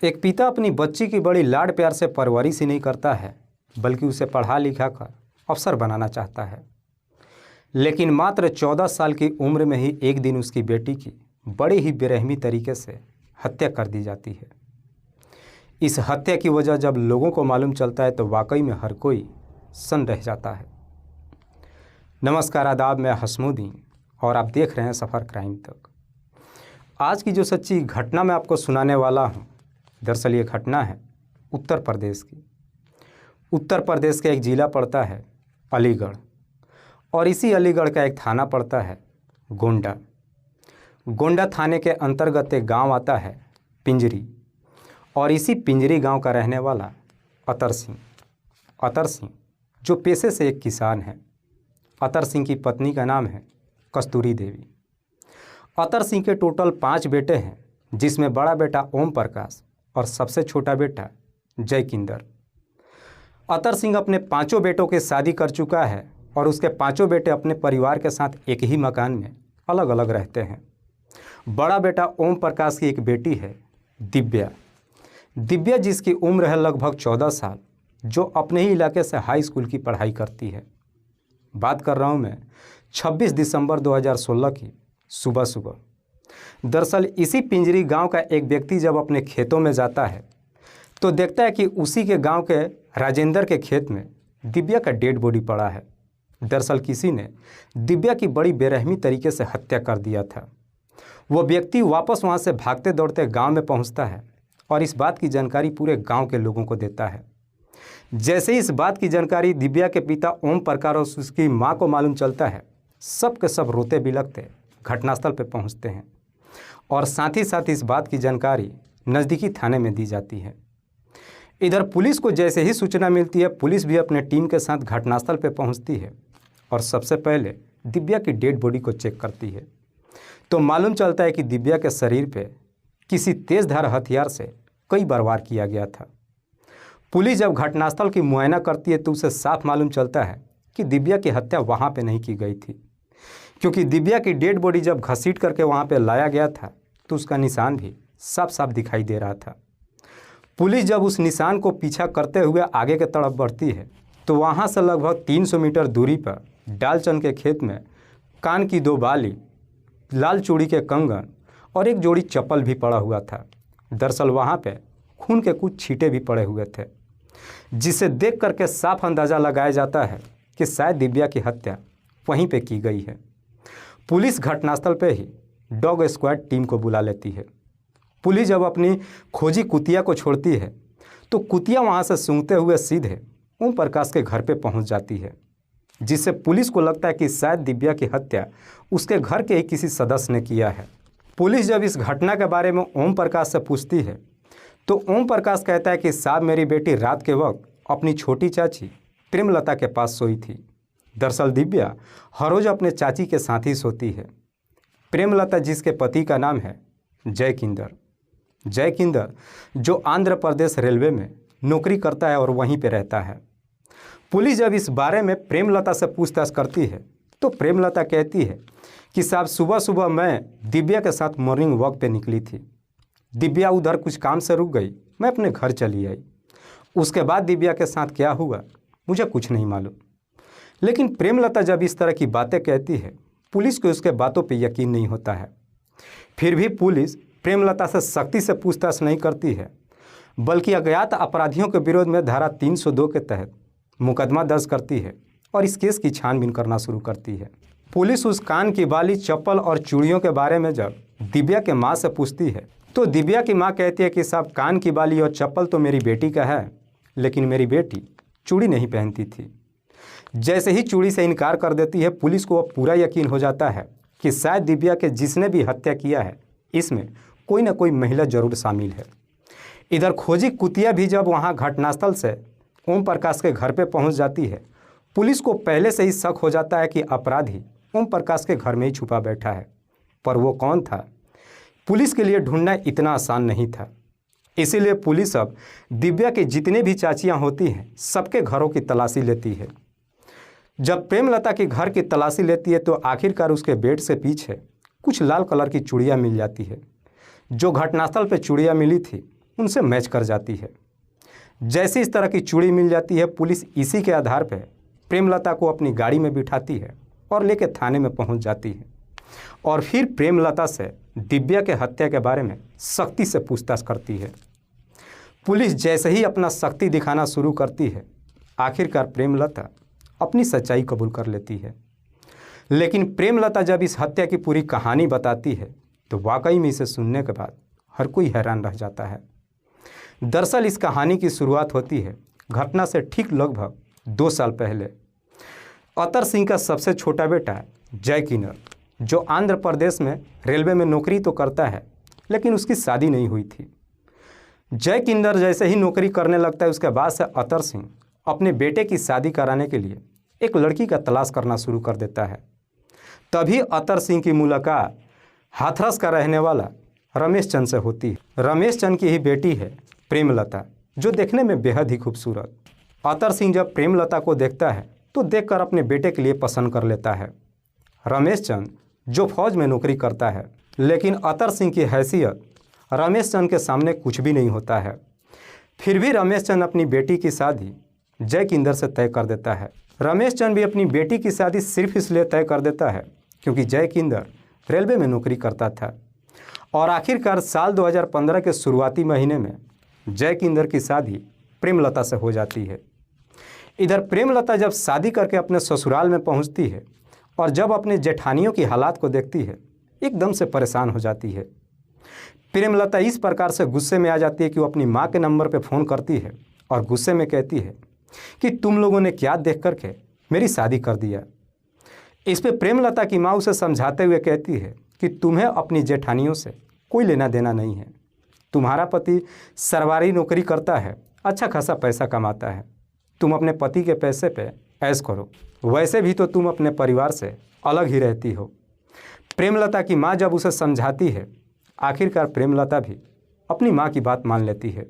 एक पिता अपनी बच्ची की बड़ी लाड प्यार से परवरिश ही नहीं करता है, बल्कि उसे पढ़ा लिखा कर अफसर बनाना चाहता है। लेकिन मात्र 14 साल की उम्र में ही एक दिन उसकी बेटी की बड़ी ही बेरहमी तरीके से हत्या कर दी जाती है। इस हत्या की वजह जब लोगों को मालूम चलता है तो वाकई में हर कोई सन्न रह जाता है। नमस्कार, आदाब, मैं हसमुद्दीन और आप देख रहे हैं सफ़र क्राइम तक। आज की जो सच्ची घटना मैं आपको सुनाने वाला हूँ, दरअसल ये घटना है उत्तर प्रदेश की। उत्तर प्रदेश का एक ज़िला पड़ता है अलीगढ़ और इसी अलीगढ़ का एक थाना पड़ता है गोंडा। गोंडा थाने के अंतर्गत एक गांव आता है पिंजरी और इसी पिंजरी गांव का रहने वाला अतर सिंह जो पेशे से एक किसान है। अतर सिंह की पत्नी का नाम है कस्तूरी देवी। अतर सिंह के टोटल 5 बेटे हैं, जिसमें बड़ा बेटा ओम प्रकाश और सबसे छोटा बेटा जयकिंदर। अतर सिंह अपने 5 बेटों की शादी कर चुका है और उसके 5 बेटे अपने परिवार के साथ एक ही मकान में अलग अलग रहते हैं। बड़ा बेटा ओम प्रकाश की एक बेटी है दिव्या जिसकी उम्र है लगभग 14 साल, जो अपने ही इलाके से हाई स्कूल की पढ़ाई करती है। बात कर रहा हूँ मैं 26 दिसंबर 2016 की सुबह। दरअसल इसी पिंजरी गांव का एक व्यक्ति जब अपने खेतों में जाता है तो देखता है कि उसी के गांव के राजेंद्र के खेत में दिव्या का डेड बॉडी पड़ा है। दरअसल किसी ने दिव्या की बड़ी बेरहमी तरीके से हत्या कर दिया था। वो व्यक्ति वापस वहां से भागते दौड़ते गांव में पहुंचता है और इस बात की जानकारी पूरे गांव के लोगों को देता है। जैसे ही इस बात की जानकारी दिव्या के पिता ओम प्रकाश और उसकी मां को मालूम चलता है, सब के सब रोते बिलखते घटनास्थल पर पहुंचते हैं और साथ ही साथ इस बात की जानकारी नज़दीकी थाने में दी जाती है। इधर पुलिस को जैसे ही सूचना मिलती है, पुलिस भी अपने टीम के साथ घटनास्थल पर पहुंचती है और सबसे पहले दिव्या की डेड बॉडी को चेक करती है। तो मालूम चलता है कि दिव्या के शरीर पे किसी तेज़धार हथियार से कई बार वार किया गया था। पुलिस जब घटनास्थल की मुआयना करती है तो उसे साफ मालूम चलता है कि दिव्या की हत्या वहाँ पे नहीं की गई थी, क्योंकि दिव्या की डेड बॉडी जब घसीट करके वहाँ पे लाया गया था तो उसका निशान भी साफ साफ दिखाई दे रहा था। पुलिस जब उस निशान को पीछा करते हुए आगे की तरफ बढ़ती है तो वहाँ से लगभग 300 मीटर दूरी पर डालचन के खेत में कान की 2 बाली, लाल चूड़ी के कंगन और एक जोड़ी चप्पल भी पड़ा हुआ था। दरअसल वहाँ पे खून के कुछ छींटे भी पड़े हुए थे, जिसे देख करके साफ अंदाज़ा लगाया जाता है कि शायद दिव्या की हत्या वहीं पे की गई है। पुलिस घटनास्थल पे ही डॉग स्क्वाड टीम को बुला लेती है। पुलिस जब अपनी खोजी कुतिया को छोड़ती है तो कुतिया वहाँ से सूंघते हुए सीधे ओम प्रकाश के घर पे पहुँच जाती है, जिससे पुलिस को लगता है कि शायद दिव्या की हत्या उसके घर के ही किसी सदस्य ने किया है। पुलिस जब इस घटना के बारे में ओम प्रकाश से पूछती है तो ओम प्रकाश कहता है कि साहब, मेरी बेटी रात के वक्त अपनी छोटी चाची प्रेमलता के पास सोई थी। दरअसल दिव्या हर रोज़ अपने चाची के साथ ही सोती है। प्रेमलता जिसके पति का नाम है जयकिंदर जो आंध्र प्रदेश रेलवे में नौकरी करता है और वहीं पर रहता है। पुलिस जब इस बारे में प्रेमलता से पूछताछ करती है तो प्रेमलता कहती है कि साहब, सुबह सुबह मैं दिव्या के साथ मॉर्निंग वॉक पे निकली थी। दिव्या उधर कुछ काम से रुक गई, मैं अपने घर चली आई। उसके बाद दिव्या के साथ क्या हुआ मुझे कुछ नहीं मालूम। लेकिन प्रेमलता जब इस तरह की बातें कहती है, पुलिस को उसके बातों पे यकीन नहीं होता है। फिर भी पुलिस प्रेमलता से सख्ती से पूछताछ नहीं करती है, बल्कि अज्ञात अपराधियों के विरोध में धारा 302 के तहत मुकदमा दर्ज करती है और इस केस की छानबीन करना शुरू करती है। पुलिस उस कान की बाली, चप्पल और चूड़ियों के बारे में जब दिव्या के माँ से पूछती है तो दिव्या की माँ कहती है कि साहब, कान की बाली और चप्पल तो मेरी बेटी का है, लेकिन मेरी बेटी चूड़ी नहीं पहनती थी। जैसे ही चूड़ी से इनकार कर देती है, पुलिस को अब पूरा यकीन हो जाता है कि शायद दिव्या के जिसने भी हत्या किया है इसमें कोई ना कोई महिला जरूर शामिल है। इधर खोजी कुतिया भी जब वहाँ घटनास्थल से ओम प्रकाश के घर पर पहुँच जाती है, पुलिस को पहले से ही शक हो जाता है कि अपराधी ओम प्रकाश के घर में ही छुपा बैठा है। पर वो कौन था, पुलिस के लिए ढूंढना इतना आसान नहीं था। इसीलिए पुलिस अब दिव्या के जितने भी चाचियां होती हैं सबके घरों की तलाशी लेती है। जब प्रेमलता के घर की तलाशी लेती है तो आखिरकार उसके बेड से पीछे कुछ लाल कलर की चूड़ियाँ मिल जाती है। जो घटनास्थल पर चूड़ियाँ मिली थी उनसे मैच कर जाती है। जैसे इस तरह की चूड़ी मिल जाती है, पुलिस इसी के आधार पर प्रेमलता को अपनी गाड़ी में बिठाती है और लेकर थाने में पहुंच जाती है और फिर प्रेमलता से दिव्या के हत्या के बारे में सख्ती से पूछताछ करती है। पुलिस जैसे ही अपना सख्ती दिखाना शुरू करती है, आखिरकार प्रेमलता अपनी सच्चाई कबूल कर लेती है। लेकिन प्रेमलता जब इस हत्या की पूरी कहानी बताती है तो वाकई में इसे सुनने के बाद हर कोई हैरान रह जाता है। दरअसल इस कहानी की शुरुआत होती है घटना से ठीक लगभग 2 साल पहले। अतर सिंह का सबसे छोटा बेटा जय किन्नर, जो आंध्र प्रदेश में रेलवे में नौकरी तो करता है, लेकिन उसकी शादी नहीं हुई थी। जय किन्नर जैसे ही नौकरी करने लगता है, उसके बाद से अतर सिंह अपने बेटे की शादी कराने के लिए एक लड़की का तलाश करना शुरू कर देता है। तभी अतर सिंह की मुलाकात हाथरस का रहने वाला रमेश चंद से होती है। रमेश चंद की ही बेटी है प्रेमलता, जो देखने में बेहद ही खूबसूरत। अतर सिंह जब प्रेमलता को देखता है तो देखकर अपने बेटे के लिए पसंद कर लेता है। रमेश चंद जो फौज में नौकरी करता है, लेकिन अतर सिंह की हैसियत रमेश चंद के सामने कुछ भी नहीं होता है। फिर भी रमेश चंद अपनी बेटी की शादी जय किन्नर से तय कर देता है। रमेश चंद भी अपनी बेटी की शादी सिर्फ इसलिए तय कर देता है क्योंकि जय किन्नर रेलवे में नौकरी करता था। और आखिरकार साल 2015 के शुरुआती महीने में जय किन्नर की शादी प्रेमलता से हो जाती है। इधर प्रेमलता जब शादी करके अपने ससुराल में पहुंचती है और जब अपने जेठानियों की हालात को देखती है, एकदम से परेशान हो जाती है। प्रेमलता इस प्रकार से गुस्से में आ जाती है कि वो अपनी माँ के नंबर पर फ़ोन करती है और गुस्से में कहती है कि तुम लोगों ने क्या देख करके मेरी शादी कर दिया। इस पे प्रेमलता की माँ उसे समझाते हुए कहती है कि तुम्हें अपनी जेठानियों से कोई लेना देना नहीं है। तुम्हारा पति सरकारी नौकरी करता है, अच्छा खासा पैसा कमाता है। तुम अपने पति के पैसे पे ऐश करो, वैसे भी तो तुम अपने परिवार से अलग ही रहती हो। प्रेमलता की माँ जब उसे समझाती है, आखिरकार प्रेमलता भी अपनी माँ की बात मान लेती है।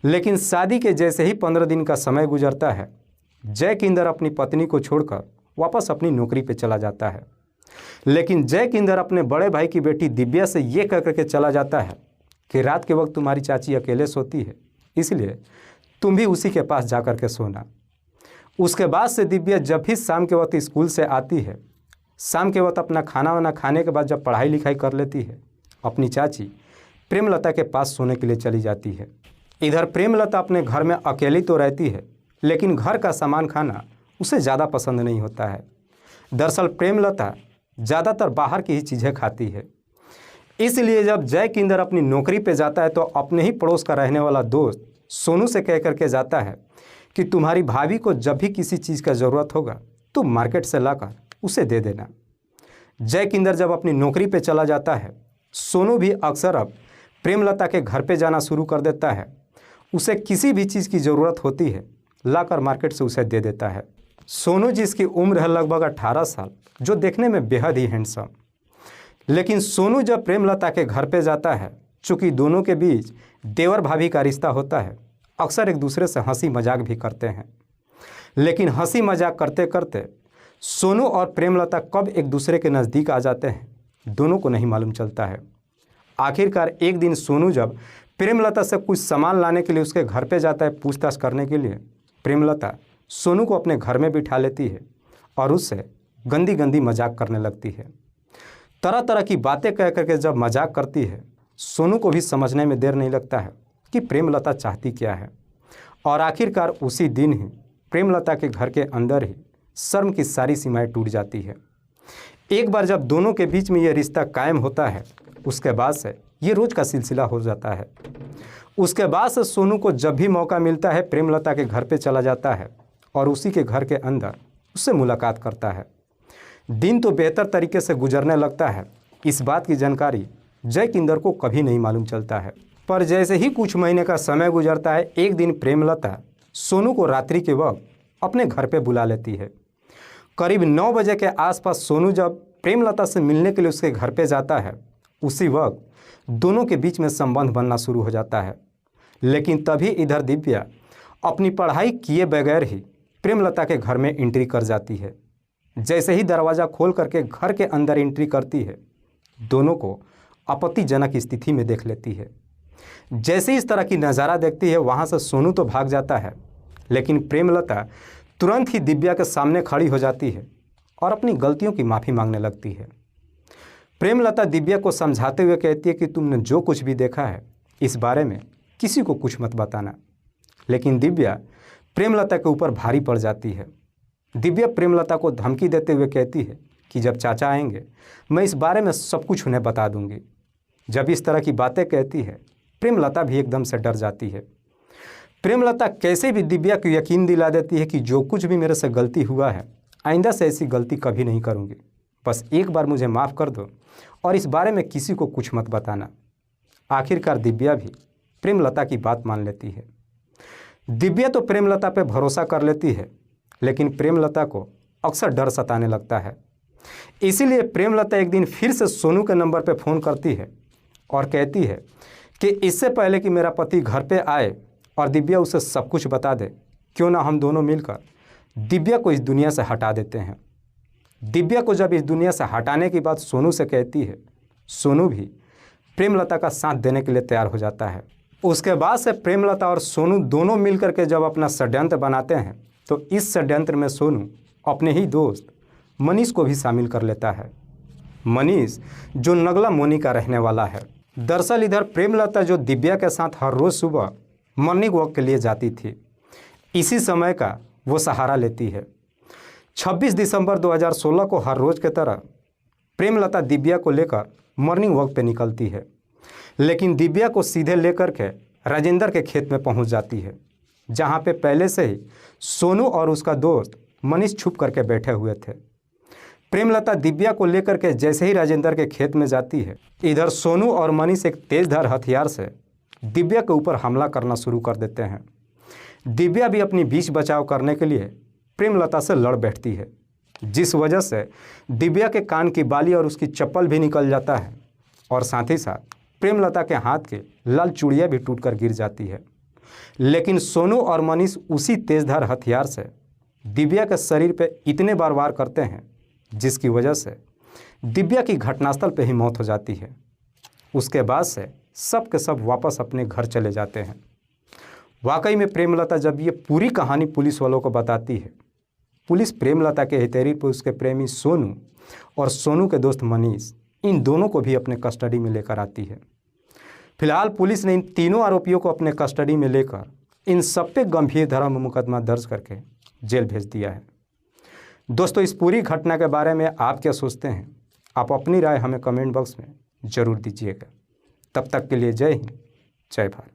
लेकिन शादी के जैसे ही 15 दिन का समय गुजरता है, जय किन्नर अपनी पत्नी को छोड़कर वापस अपनी नौकरी पे चला जाता है। लेकिन जय किन्नर अपने बड़े भाई की बेटी दिव्या से ये कह करके चला जाता है कि रात के वक्त तुम्हारी चाची अकेले सोती है, इसलिए तुम भी उसी के पास जा कर के सोना। उसके बाद से दिव्या जब भी शाम के वक्त स्कूल से आती है, शाम के वक्त अपना खाना वाना खाने के बाद जब पढ़ाई लिखाई कर लेती है, अपनी चाची प्रेमलता के पास सोने के लिए चली जाती है। इधर प्रेमलता अपने घर में अकेली तो रहती है, लेकिन घर का सामान खाना उसे ज़्यादा पसंद नहीं होता है। दरअसल प्रेमलता ज़्यादातर बाहर की ही चीज़ें खाती है। इसलिए जब जय किन्नर अपनी नौकरी पे जाता है तो अपने ही पड़ोस का रहने वाला दोस्त सोनू से कह करके जाता है कि तुम्हारी भाभी को जब भी किसी चीज़ का ज़रूरत होगा तो मार्केट से लाकर उसे दे देना। जय किन्नर जब अपनी नौकरी पे चला जाता है, सोनू भी अक्सर अब प्रेमलता के घर पे जाना शुरू कर देता है। उसे किसी भी चीज़ की ज़रूरत होती है, लाकर मार्केट से उसे दे देता है। सोनू जिसकी उम्र है लगभग 18 साल, जो देखने में बेहद ही हैंडसम। लेकिन सोनू जब प्रेमलता के घर पे जाता है, चूँकि दोनों के बीच देवर भाभी का रिश्ता होता है, अक्सर एक दूसरे से हंसी मजाक भी करते हैं। लेकिन हंसी मजाक करते करते सोनू और प्रेमलता कब एक दूसरे के नज़दीक आ जाते हैं, दोनों को नहीं मालूम चलता है। आखिरकार एक दिन सोनू जब प्रेमलता से कुछ सामान लाने के लिए उसके घर पे जाता है पूछताछ करने के लिए, प्रेमलता सोनू को अपने घर में बिठा लेती है और उससे गंदी गंदी मजाक करने लगती है। तरह तरह की बातें कह करके जब मजाक करती है, सोनू को भी समझने में देर नहीं लगता है कि प्रेमलता चाहती क्या है। और आखिरकार उसी दिन ही प्रेमलता के घर के अंदर ही शर्म की सारी सीमाएं टूट जाती है। एक बार जब दोनों के बीच में ये रिश्ता कायम होता है, उसके बाद से ये रोज़ का सिलसिला हो जाता है। उसके बाद से सोनू को जब भी मौका मिलता है प्रेमलता के घर पे चला जाता है और उसी के घर के अंदर उससे मुलाकात करता है। दिन तो बेहतर तरीके से गुजरने लगता है। इस बात की जानकारी जय किन्नर को कभी नहीं मालूम चलता है। पर जैसे ही कुछ महीने का समय गुजरता है, एक दिन प्रेमलता सोनू को रात्रि के वक्त अपने घर पे बुला लेती है। करीब 9 बजे के आसपास सोनू जब प्रेमलता से मिलने के लिए उसके घर पे जाता है, उसी वक्त दोनों के बीच में संबंध बनना शुरू हो जाता है। लेकिन तभी इधर दिव्या अपनी पढ़ाई किए बगैर ही प्रेमलता के घर में एंट्री कर जाती है। जैसे ही दरवाज़ा खोल करके घर के अंदर एंट्री करती है, दोनों को आपत्तिजनक स्थिति में देख लेती है। जैसे ही इस तरह की नज़ारा देखती है वहाँ से सोनू तो भाग जाता है, लेकिन प्रेमलता तुरंत ही दिव्या के सामने खड़ी हो जाती है और अपनी गलतियों की माफ़ी मांगने लगती है। प्रेमलता दिव्या को समझाते हुए कहती है कि तुमने जो कुछ भी देखा है इस बारे में किसी को कुछ मत बताना, लेकिन दिव्या प्रेमलता के ऊपर भारी पड़ जाती है। दिव्या प्रेमलता को धमकी देते हुए कहती है कि जब चाचा आएंगे मैं इस बारे में सब कुछ उन्हें बता दूंगी। जब इस तरह की बातें कहती है प्रेमलता भी एकदम से डर जाती है। प्रेमलता कैसे भी दिव्या को यकीन दिला देती है कि जो कुछ भी मेरे से गलती हुआ है आइंदा से ऐसी गलती कभी नहीं करूंगी, बस एक बार मुझे माफ़ कर दो और इस बारे में किसी को कुछ मत बताना। आखिरकार दिव्या भी प्रेमलता की बात मान लेती है। दिव्या तो प्रेमलता पर भरोसा कर लेती है, लेकिन प्रेमलता को अक्सर डर सताने लगता है। इसीलिए प्रेमलता एक दिन फिर से सोनू के नंबर पर फ़ोन करती है और कहती है कि इससे पहले कि मेरा पति घर पे आए और दिव्या उसे सब कुछ बता दे, क्यों ना हम दोनों मिलकर दिव्या को इस दुनिया से हटा देते हैं। दिव्या को जब इस दुनिया से हटाने की बात सोनू से कहती है, सोनू भी प्रेमलता का साथ देने के लिए तैयार हो जाता है। उसके बाद से प्रेमलता और सोनू दोनों मिलकर के जब अपना षड्यंत्र बनाते हैं तो इस षड्यंत्र में सोनू अपने ही दोस्त मनीष को भी शामिल कर लेता है। मनीष जो नगला मोनी का रहने वाला है। दरअसल इधर प्रेमलता जो दिव्या के साथ हर रोज़ सुबह मॉर्निंग वॉक के लिए जाती थी, इसी समय का वो सहारा लेती है। 26 दिसंबर 2016 को हर रोज़ की तरह प्रेमलता दिव्या को लेकर मॉर्निंग वॉक पे निकलती है, लेकिन दिव्या को सीधे लेकर के राजेंद्र के खेत में पहुंच जाती है, जहां पे पहले से ही सोनू और उसका दोस्त मनीष छुप करके बैठे हुए थे। प्रेमलता दिव्या को लेकर के जैसे ही राजेंद्र के खेत में जाती है, इधर सोनू और मनीष एक तेजधार हथियार से दिव्या के ऊपर हमला करना शुरू कर देते हैं। दिव्या भी अपनी बीच बचाव करने के लिए प्रेमलता से लड़ बैठती है, जिस वजह से दिव्या के कान की बाली और उसकी चप्पल भी निकल जाता है और साथ ही साथ प्रेमलता के हाथ के लाल चूड़ियाँ भी टूटकर गिर जाती है। लेकिन सोनू और मनीष उसी तेजधार हथियार से दिव्या के शरीर पर इतने बार वार करते हैं जिसकी वजह से दिव्या की घटनास्थल पर ही मौत हो जाती है। उसके बाद से सब के सब वापस अपने घर चले जाते हैं। वाकई में प्रेमलता जब ये पूरी कहानी पुलिस वालों को बताती है, पुलिस प्रेमलता के हितैषी पर उसके प्रेमी सोनू और सोनू के दोस्त मनीष, इन दोनों को भी अपने कस्टडी में लेकर आती है। फिलहाल पुलिस ने इन तीनों आरोपियों को अपने कस्टडी में लेकर इन सब पे गंभीर धारा में मुकदमा दर्ज करके जेल भेज दिया है। दोस्तों, इस पूरी घटना के बारे में आप क्या सोचते हैं? आप अपनी राय हमें कमेंट बॉक्स में ज़रूर दीजिएगा। तब तक के लिए जय हिंद, जय भारत।